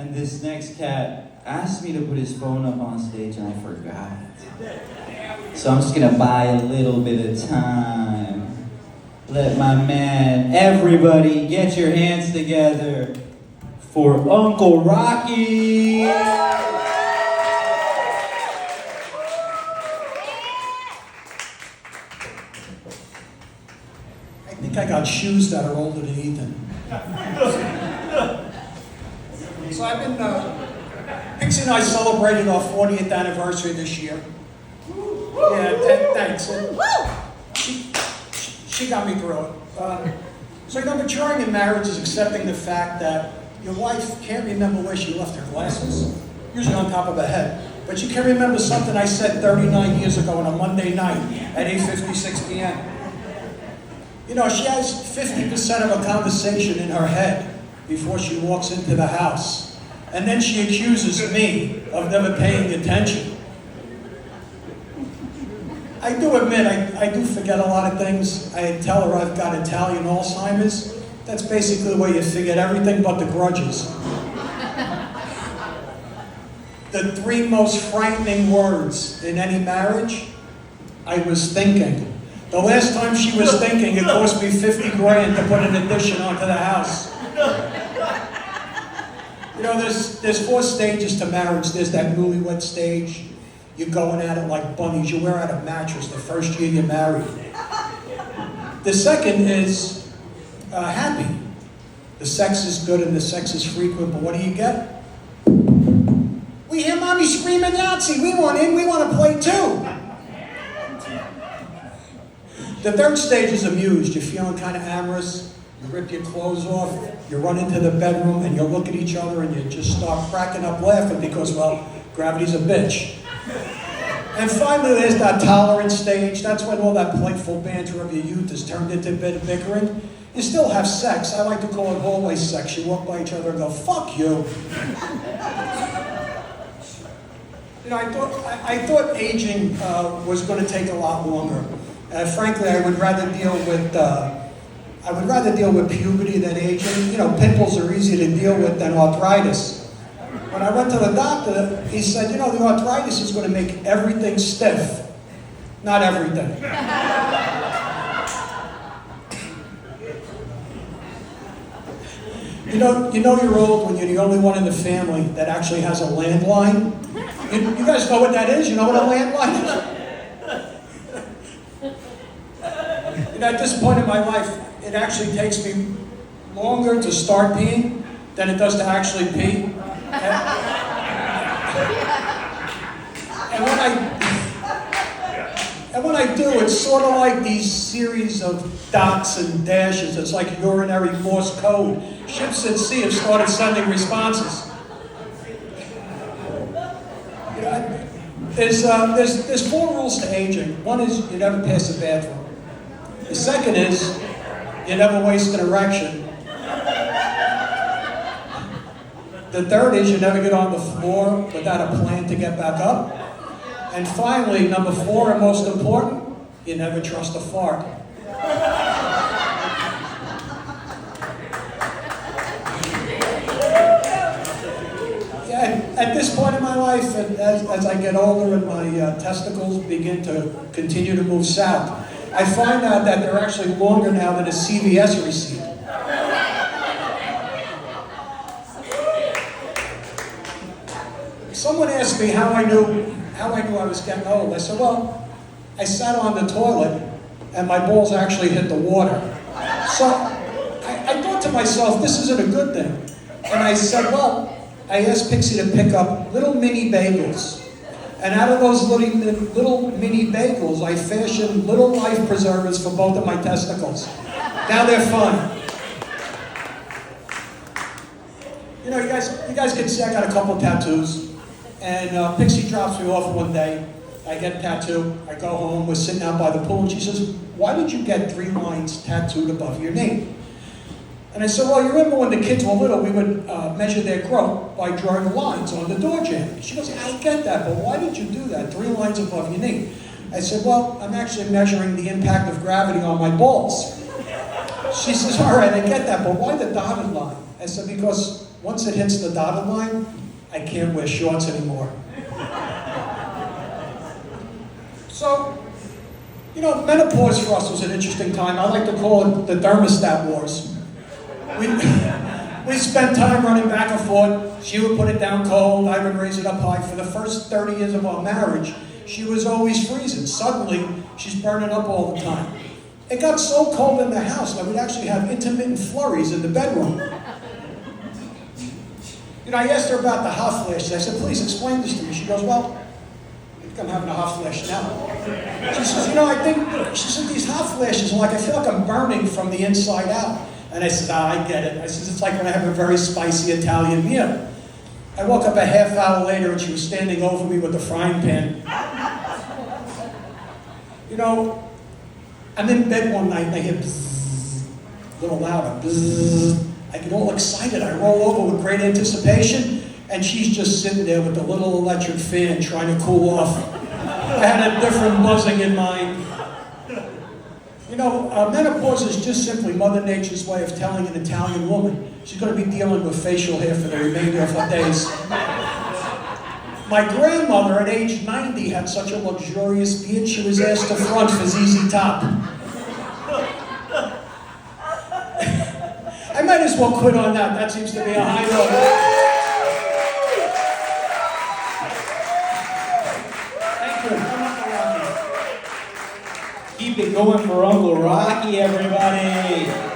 And this next cat asked me to put his phone up on stage and I forgot. So I'm just gonna buy a little bit of time. Let my man, everybody get your hands together for Uncle Rocky. I think I got shoes that are older than Ethan. So I've been, Pixie and I celebrated our 40th anniversary this year. Yeah, thanks. She got me through it. So maturing in marriage is accepting the fact that your wife can't remember where she left her glasses, usually on top of her head. But she can remember something I said 39 years ago on a Monday night at 8:56 p.m. You know, she has 50% of a conversation in her head before she walks into the house. And then she accuses me of never paying attention. I do admit, I do forget a lot of things. I tell her I've got Italian Alzheimer's. That's basically where you forget everything but the grudges. The three most frightening words in any marriage, I was thinking. The last time she was thinking, it cost me 50 grand to put an addition onto the house. You know, there's 4 stages to marriage. There's that newlywed stage. You're going at it like bunnies. You wear out a mattress the first year you're married. The second is happy. The sex is good and the sex is frequent, but what do you get? We hear mommy screaming Yahtzee. We want in, we want to play too. The third stage is amused. You're feeling kind of amorous. You rip your clothes off. You run into the bedroom and you look at each other and you just start cracking up laughing because, well, gravity's a bitch. And finally, there's that tolerance stage. That's when all that playful banter of your youth is turned into a bit of bickering. You still have sex. I like to call it hallway sex. You walk by each other and go, fuck you. You know, I thought aging was going to take a lot longer. Frankly, I would rather deal with puberty than aging. You know, pimples are easier to deal with than arthritis. When I went to the doctor, he said, you know, the arthritis is going to make everything stiff. Not everything. You know you're old when you're the only one in the family that actually has a landline. You guys know what that is? You know what a landline is? You know, at this point in my life, it actually takes me longer to start peeing than it does to actually pee. And when I do, it's sort of like these series of dots and dashes. It's like urinary Morse code. Ships at sea have started sending responses. You know, there's 4 rules to aging. One is you never pass the bathroom. The second is you never waste an erection. The third is you never get on the floor without a plan to get back up. And finally, number 4 and most important, you never trust a fart. Yeah, at this point in my life, as I get older and my testicles begin to continue to move south, I find out that they're actually longer now than a CVS receipt. Someone asked me how I knew I was getting old. I said, well, I sat on the toilet and my balls actually hit the water. So I thought to myself, this isn't a good thing. And I said, well, I asked Pixie to pick up little mini bagels. And out of those little mini bagels, I fashioned little life preservers for both of my testicles. Now they're fun. You know, you guys can see I got a couple tattoos. And Pixie drops me off one day. I get a tattoo. I go home. We're sitting out by the pool. And she says, why did you get 3 lines tattooed above your name? And I said, well, you remember when the kids were little, we would measure their growth by drawing lines on the door jamb. She goes, I get that, but why did you do that? 3 lines above your knee. I said, well, I'm actually measuring the impact of gravity on my balls. She says, all right, I get that, but why the dotted line? I said, because once it hits the dotted line, I can't wear shorts anymore. So, you know, menopause for us was an interesting time. I like to call it the thermostat wars. We spent time running back and forth. She would put it down cold, I would raise it up high. For the first 30 years of our marriage, she was always freezing. Suddenly, she's burning up all the time. It got so cold in the house that we'd actually have intermittent flurries in the bedroom. You know, I asked her about the hot flashes. I said, please explain this to me. She goes, well, I think I'm having a hot flash now. She says, you know, she said, these hot flashes are like, I feel like I'm burning from the inside out. And I said, I get it. I said, it's like when I have a very spicy Italian meal. I woke up a half hour later and she was standing over me with a frying pan. You know, I'm in bed one night and I hear bzzz, a little louder, bzzz. I get all excited. I roll over with great anticipation, and she's just sitting there with the little electric fan trying to cool off. I had a different buzzing in mind. You know, menopause is just simply Mother Nature's way of telling an Italian woman she's going to be dealing with facial hair for the remainder of her days. My grandmother at age 90 had such a luxurious beard she was asked to front for ZZ Top. I might as well quit on that. That seems to be a high note. Thank you. I'm Uncle Rocky. Keep it going for Uncle Rocky, everybody.